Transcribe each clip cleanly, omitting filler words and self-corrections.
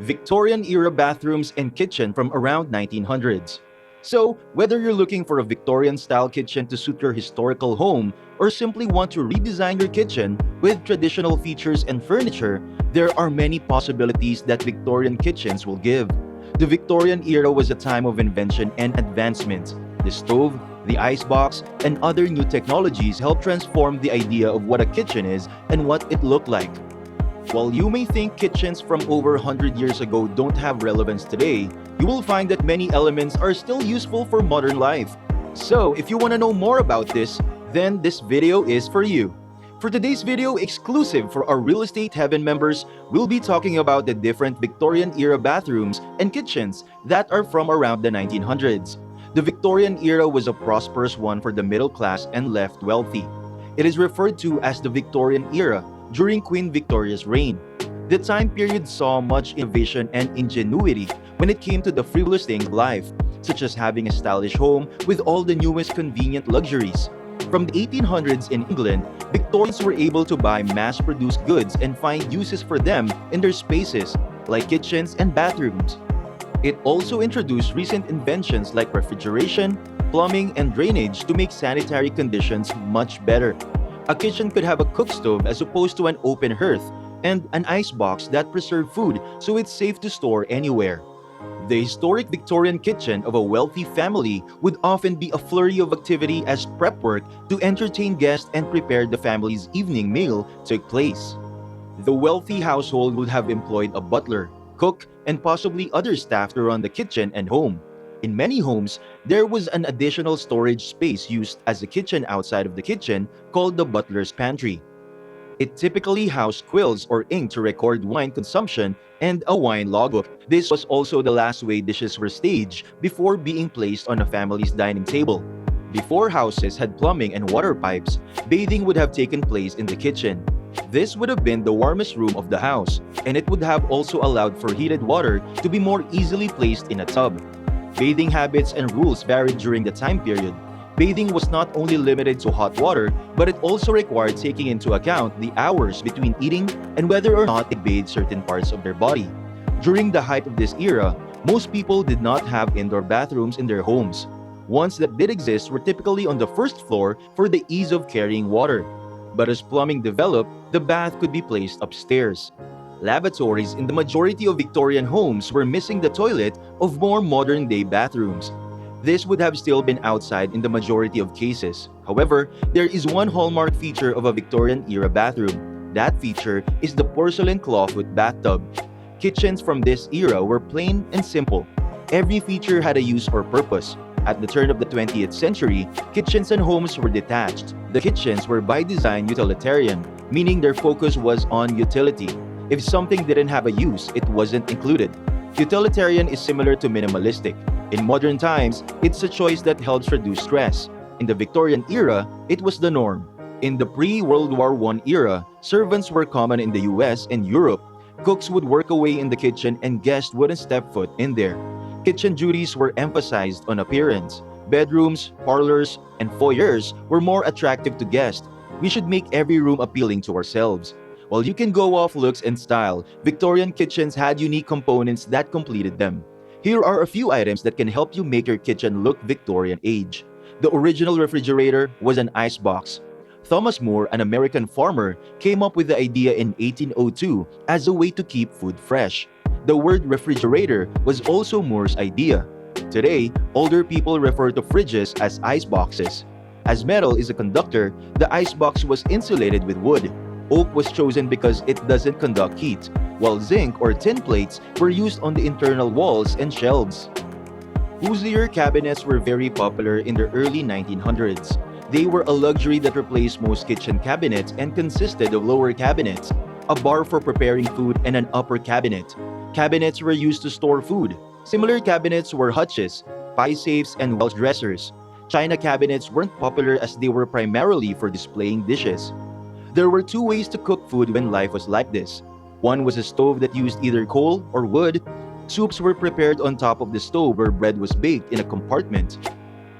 Victorian-era bathrooms and kitchen from around 1900s. So, whether you're looking for a Victorian-style kitchen to suit your historical home or simply want to redesign your kitchen with traditional features and furniture, there are many possibilities that Victorian kitchens will give. The Victorian era was a time of invention and advancement. The stove, the icebox, and other new technologies helped transform the idea of what a kitchen is and what it looked like. While you may think kitchens from over 100 years ago don't have relevance today, you will find that many elements are still useful for modern life. So, if you want to know more about this, then this video is for you. For today's video, exclusive for our Real Estate Heaven members, we'll be talking about the different Victorian-era bathrooms and kitchens that are from around the 1900s. The Victorian era was a prosperous one for the middle class and left wealthy. It is referred to as the Victorian era during Queen Victoria's reign. The time period saw much innovation and ingenuity when it came to the frivolous things of life, such as having a stylish home with all the newest convenient luxuries. From the 1800s in England, Victorians were able to buy mass-produced goods and find uses for them in their spaces, like kitchens and bathrooms. It also introduced recent inventions like refrigeration, plumbing, and drainage to make sanitary conditions much better. A kitchen could have a cook stove as opposed to an open hearth, and an icebox that preserved food so it's safe to store anywhere. The historic Victorian kitchen of a wealthy family would often be a flurry of activity as prep work to entertain guests and prepare the family's evening meal took place. The wealthy household would have employed a butler, cook, and possibly other staff to run the kitchen and home. In many homes, there was an additional storage space used as a kitchen outside of the kitchen called the butler's pantry. It typically housed quills or ink to record wine consumption and a wine logbook. This was also the last way dishes were staged before being placed on a family's dining table. Before houses had plumbing and water pipes, bathing would have taken place in the kitchen. This would have been the warmest room of the house, and it would have also allowed for heated water to be more easily placed in a tub. Bathing habits and rules varied during the time period. Bathing was not only limited to hot water, but it also required taking into account the hours between eating and whether or not they bathed certain parts of their body. During the height of this era, most people did not have indoor bathrooms in their homes. Ones that did exist were typically on the first floor for the ease of carrying water. But as plumbing developed, the bath could be placed upstairs. Lavatories in the majority of Victorian homes were missing the toilet of more modern-day bathrooms. This would have still been outside in the majority of cases. However, there is one hallmark feature of a Victorian-era bathroom. That feature is the porcelain clawfoot bathtub. Kitchens from this era were plain and simple. Every feature had a use or purpose. At the turn of the 20th century, kitchens and homes were detached. The kitchens were by design utilitarian, meaning their focus was on utility. If something didn't have a use, it wasn't included. Utilitarian is similar to minimalistic. In modern times, it's a choice that helps reduce stress. In the Victorian era, it was the norm. In the pre-World War I era, servants were common in the US and Europe. Cooks would work away in the kitchen and guests wouldn't step foot in there. Kitchen duties were emphasized on appearance. Bedrooms, parlors, and foyers were more attractive to guests. We should make every room appealing to ourselves. While you can go off looks and style, Victorian kitchens had unique components that completed them. Here are a few items that can help you make your kitchen look Victorian age. The original refrigerator was an icebox. Thomas Moore, an American farmer, came up with the idea in 1802 as a way to keep food fresh. The word refrigerator was also Moore's idea. Today, older people refer to fridges as iceboxes. As metal is a conductor, the icebox was insulated with wood. Oak was chosen because it doesn't conduct heat, while zinc or tin plates were used on the internal walls and shelves. Hoosier cabinets were very popular in the early 1900s. They were a luxury that replaced most kitchen cabinets and consisted of lower cabinets, a bar for preparing food, and an upper cabinet. Cabinets were used to store food. Similar cabinets were hutches, pie safes, and Welsh dressers. China cabinets weren't popular as they were primarily for displaying dishes. There were two ways to cook food when life was like this. One was a stove that used either coal or wood. Soups were prepared on top of the stove where bread was baked in a compartment.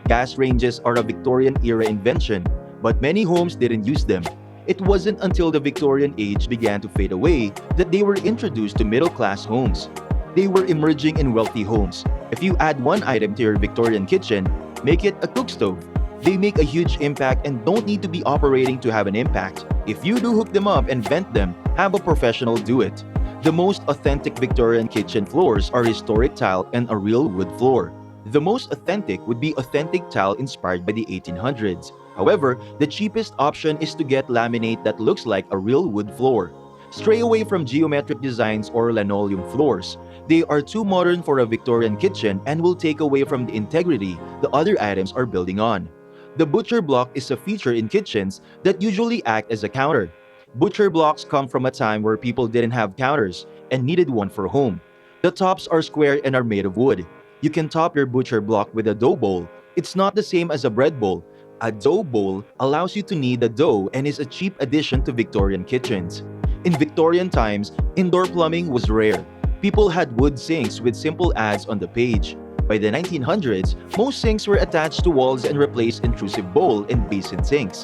Gas ranges are a Victorian-era invention, but many homes didn't use them. It wasn't until the Victorian age began to fade away that they were introduced to middle-class homes. they were emerging in wealthy homes. If you add one item to your Victorian kitchen, make it a cook stove. They make a huge impact and don't need to be operating to have an impact. If you do hook them up and vent them, have a professional do it. The most authentic Victorian kitchen floors are historic tile and a real wood floor. The most authentic would be authentic tile inspired by the 1800s. However, the cheapest option is to get laminate that looks like a real wood floor. Stray away from geometric designs or linoleum floors. They are too modern for a Victorian kitchen and will take away from the integrity the other items are building on. The butcher block is a feature in kitchens that usually act as a counter. Butcher blocks come from a time where people didn't have counters and needed one for home. The tops are square and are made of wood. You can top your butcher block with a dough bowl. It's not the same as a bread bowl. A dough bowl allows you to knead the dough and is a cheap addition to Victorian kitchens. In Victorian times, indoor plumbing was rare. People had wood sinks with simple ads on the page. By the 1900s, most sinks were attached to walls and replaced intrusive bowl and basin sinks.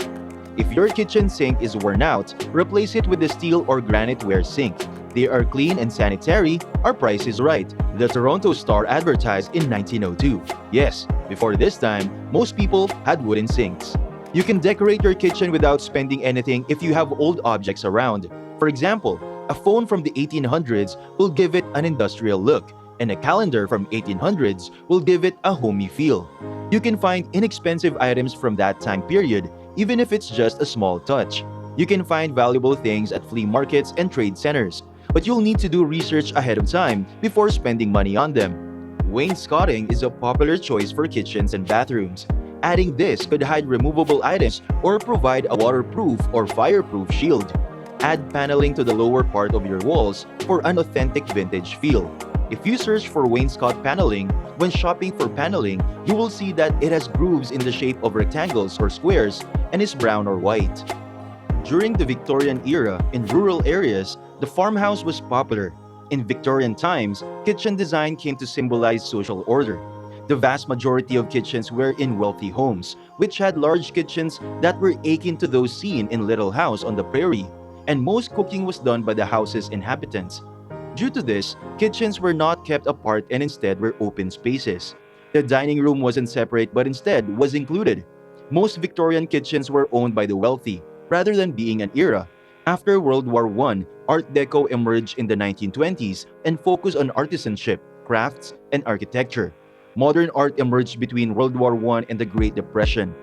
If your kitchen sink is worn out, replace it with a steel or granite-ware sink. They are clean and sanitary. Our price is right. The Toronto Star advertised in 1902. Yes, before this time, most people had wooden sinks. You can decorate your kitchen without spending anything if you have old objects around. For example, a phone from the 1800s will give it an industrial look, and a calendar from 1800s will give it a homey feel. You can find inexpensive items from that time period, even if it's just a small touch. You can find valuable things at flea markets and trade centers, but you'll need to do research ahead of time before spending money on them. Wainscoting is a popular choice for kitchens and bathrooms. Adding this could hide removable items or provide a waterproof or fireproof shield. Add paneling to the lower part of your walls for an authentic vintage feel. If you search for wainscot paneling, when shopping for paneling, you will see that it has grooves in the shape of rectangles or squares and is brown or white. During the Victorian era, in rural areas, the farmhouse was popular. In Victorian times, kitchen design came to symbolize social order. The vast majority of kitchens were in wealthy homes, which had large kitchens that were akin to those seen in Little House on the Prairie, and most cooking was done by the house's inhabitants. Due to this, kitchens were not kept apart and instead were open spaces. The dining room wasn't separate but instead was included. Most Victorian kitchens were owned by the wealthy, rather than being an era. After World War I, Art Deco emerged in the 1920s and focused on artisanship, crafts, and architecture. Modern art emerged between World War I and the Great Depression.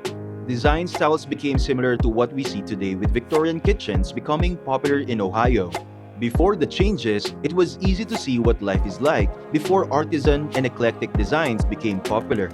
Design styles became similar to what we see today, with Victorian kitchens becoming popular in Ohio. Before the changes, it was easy to see what life is like before artisan and eclectic designs became popular.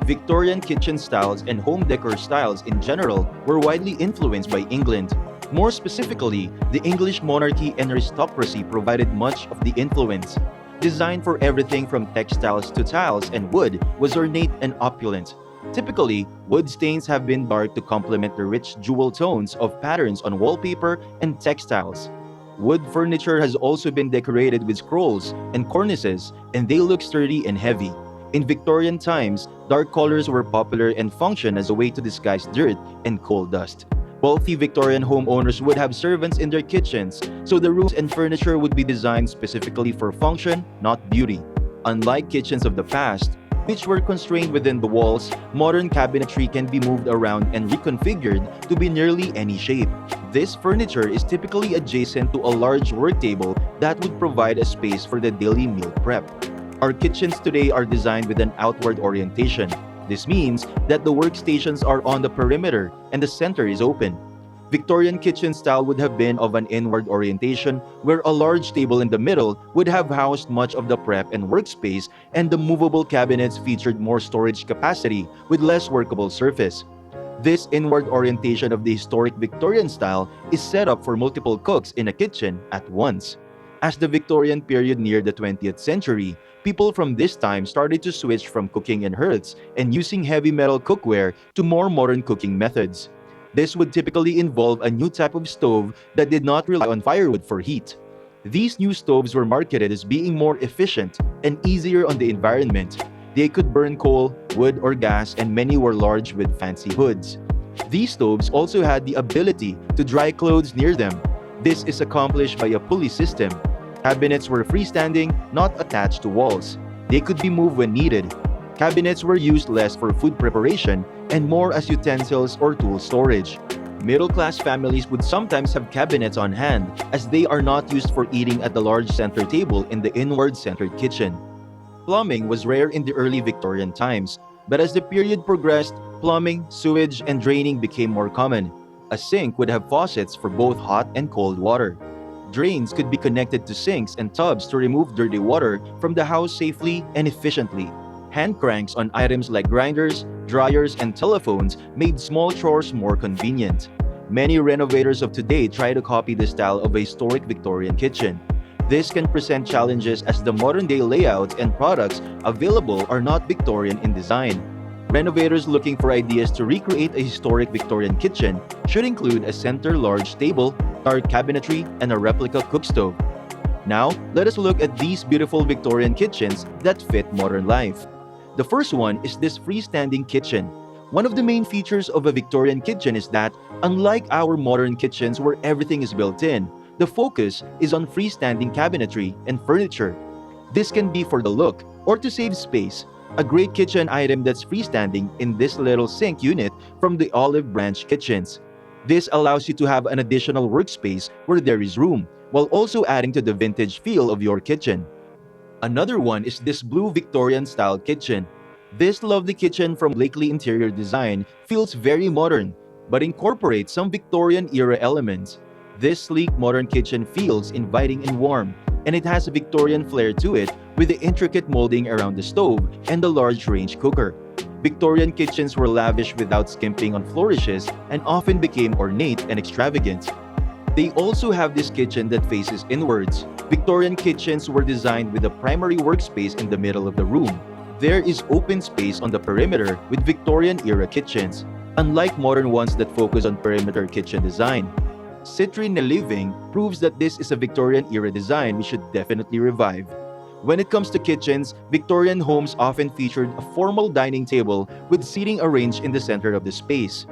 Victorian kitchen styles and home decor styles in general were widely influenced by England. More specifically, the English monarchy and aristocracy provided much of the influence. Design for everything from textiles to tiles and wood was ornate and opulent. Typically, wood stains have been dark to complement the rich jewel tones of patterns on wallpaper and textiles. Wood furniture has also been decorated with scrolls and cornices, and they look sturdy and heavy. In Victorian times, dark colors were popular and functioned as a way to disguise dirt and coal dust. Wealthy Victorian homeowners would have servants in their kitchens, so the rooms and furniture would be designed specifically for function, not beauty. Unlike kitchens of the past, which were constrained within the walls, modern cabinetry can be moved around and reconfigured to be nearly any shape. This furniture is typically adjacent to a large work table that would provide a space for the daily meal prep. Our kitchens today are designed with an outward orientation. This means that the workstations are on the perimeter and the center is open. Victorian kitchen style would have been of an inward orientation, where a large table in the middle would have housed much of the prep and workspace, and the movable cabinets featured more storage capacity with less workable surface. This inward orientation of the historic Victorian style is set up for multiple cooks in a kitchen at once. As the Victorian period neared the 20th century, people from this time started to switch from cooking in hearths and using heavy metal cookware to more modern cooking methods. This would typically involve a new type of stove that did not rely on firewood for heat. These new stoves were marketed as being more efficient and easier on the environment. They could burn coal, wood, or gas, and many were large with fancy hoods. These stoves also had the ability to dry clothes near them. This is accomplished by a pulley system. Cabinets were freestanding, not attached to walls. They could be moved when needed. Cabinets were used less for food preparation and more as utensils or tool storage. Middle-class families would sometimes have cabinets on hand as they are not used for eating at the large center table in the inward-centered kitchen. Plumbing was rare in the early Victorian times, but as the period progressed, plumbing, sewage, and draining became more common. A sink would have faucets for both hot and cold water. Drains could be connected to sinks and tubs to remove dirty water from the house safely and efficiently. Hand cranks on items like grinders, dryers, and telephones made small chores more convenient. Many renovators of today try to copy the style of a historic Victorian kitchen. This can present challenges as the modern-day layouts and products available are not Victorian in design. Renovators looking for ideas to recreate a historic Victorian kitchen should include a center large table, dark cabinetry, and a replica cook stove. Now, let us look at these beautiful Victorian kitchens that fit modern life. The first one is this freestanding kitchen. One of the main features of a Victorian kitchen is that, unlike our modern kitchens where everything is built in, the focus is on freestanding cabinetry and furniture. This can be for the look or to save space. A great kitchen item that's freestanding in this little sink unit from the Olive Branch Kitchens. This allows you to have an additional workspace where there is room, while also adding to the vintage feel of your kitchen. Another one is this blue Victorian-style kitchen. This lovely kitchen from Blakely Interior Design feels very modern, but incorporates some Victorian-era elements. This sleek modern kitchen feels inviting and warm, and it has a Victorian flair to it with the intricate molding around the stove and the large range cooker. Victorian kitchens were lavish without skimping on flourishes and often became ornate and extravagant. They also have this kitchen that faces inwards. Victorian kitchens were designed with a primary workspace in the middle of the room. There is open space on the perimeter with Victorian-era kitchens, unlike modern ones that focus on perimeter kitchen design. Citrine Living proves that this is a Victorian-era design we should definitely revive. When it comes to kitchens, Victorian homes often featured a formal dining table with seating arranged in the center of the space.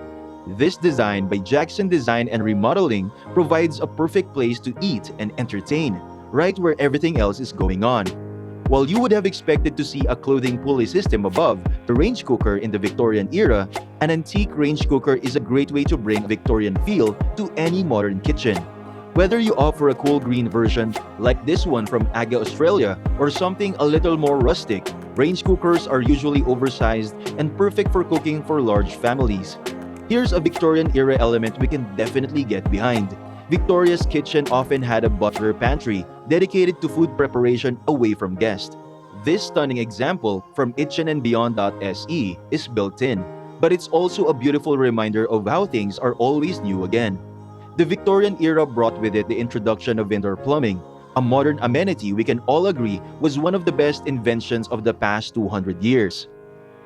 This design by Jackson Design and Remodeling provides a perfect place to eat and entertain, right where everything else is going on. While you would have expected to see a clothing pulley system above the range cooker in the Victorian era, an antique range cooker is a great way to bring a Victorian feel to any modern kitchen. Whether you offer a cool green version like this one from Aga, Australia, or something a little more rustic, range cookers are usually oversized and perfect for cooking for large families. Here's a Victorian-era element we can definitely get behind. Victoria's kitchen often had a butler pantry dedicated to food preparation away from guests. This stunning example from kitchenandbeyond.se is built in, but it's also a beautiful reminder of how things are always new again. The Victorian era brought with it the introduction of indoor plumbing, a modern amenity we can all agree was one of the best inventions of the past 200 years.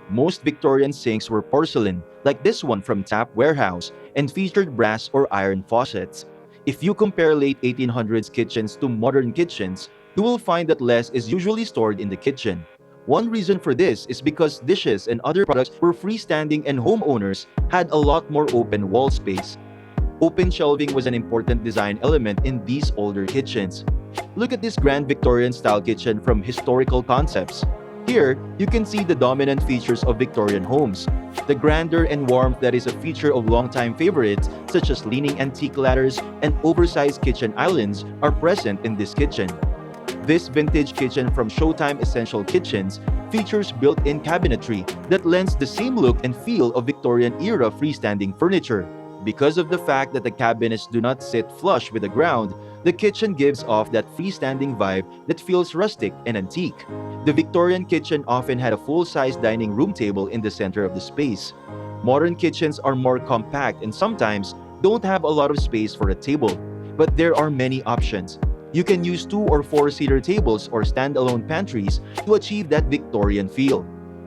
Most Victorian sinks were porcelain, like this one from Tap Warehouse, and featured brass or iron faucets. If you compare late 1800s kitchens to modern kitchens, you will find that less is usually stored in the kitchen. One reason for this is because dishes and other products were freestanding and homeowners had a lot more open wall space. Open shelving was an important design element in these older kitchens. Look at this grand Victorian-style kitchen from Historical Concepts. Here, you can see the dominant features of Victorian homes. The grandeur and warmth that is a feature of longtime favorites such as leaning antique ladders and oversized kitchen islands are present in this kitchen. This vintage kitchen from Showtime Essential Kitchens features built-in cabinetry that lends the same look and feel of Victorian-era freestanding furniture. Because of the fact that the cabinets do not sit flush with the ground, the kitchen gives off that freestanding vibe that feels rustic and antique. The Victorian kitchen often had a full-size dining room table in the center of the space. Modern kitchens are more compact and sometimes don't have a lot of space for a table, but there are many options. You can use 2 or 4-seater tables or standalone pantries to achieve that Victorian feel.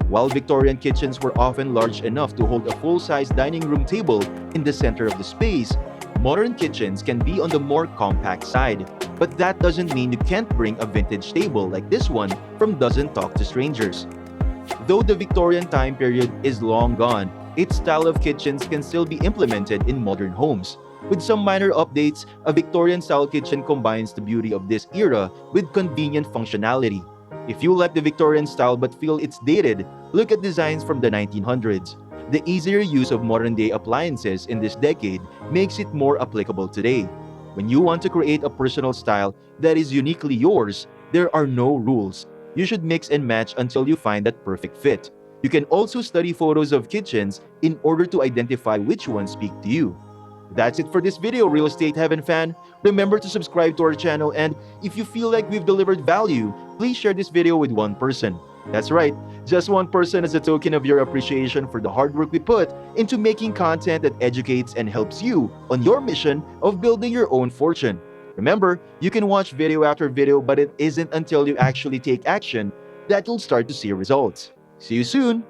While Victorian kitchens were often large enough to hold a full-size dining room table in the center of the space, modern kitchens can be on the more compact side. But that doesn't mean you can't bring a vintage table like this one from Doesn't Talk to Strangers. Though the Victorian time period is long gone, its style of kitchens can still be implemented in modern homes. With some minor updates, a Victorian-style kitchen combines the beauty of this era with convenient functionality. If you like the Victorian style but feel it's dated, look at designs from the 1900s. The easier use of modern-day appliances in this decade makes it more applicable today. When you want to create a personal style that is uniquely yours, there are no rules. You should mix and match until you find that perfect fit. You can also study photos of kitchens in order to identify which ones speak to you. That's it for this video, Real Estate Heaven fan. Remember to subscribe to our channel, and if you feel like we've delivered value, please share this video with one person. That's right, just one person as a token of your appreciation for the hard work we put into making content that educates and helps you on your mission of building your own fortune. Remember, you can watch video after video, but it isn't until you actually take action that you'll start to see results. See you soon!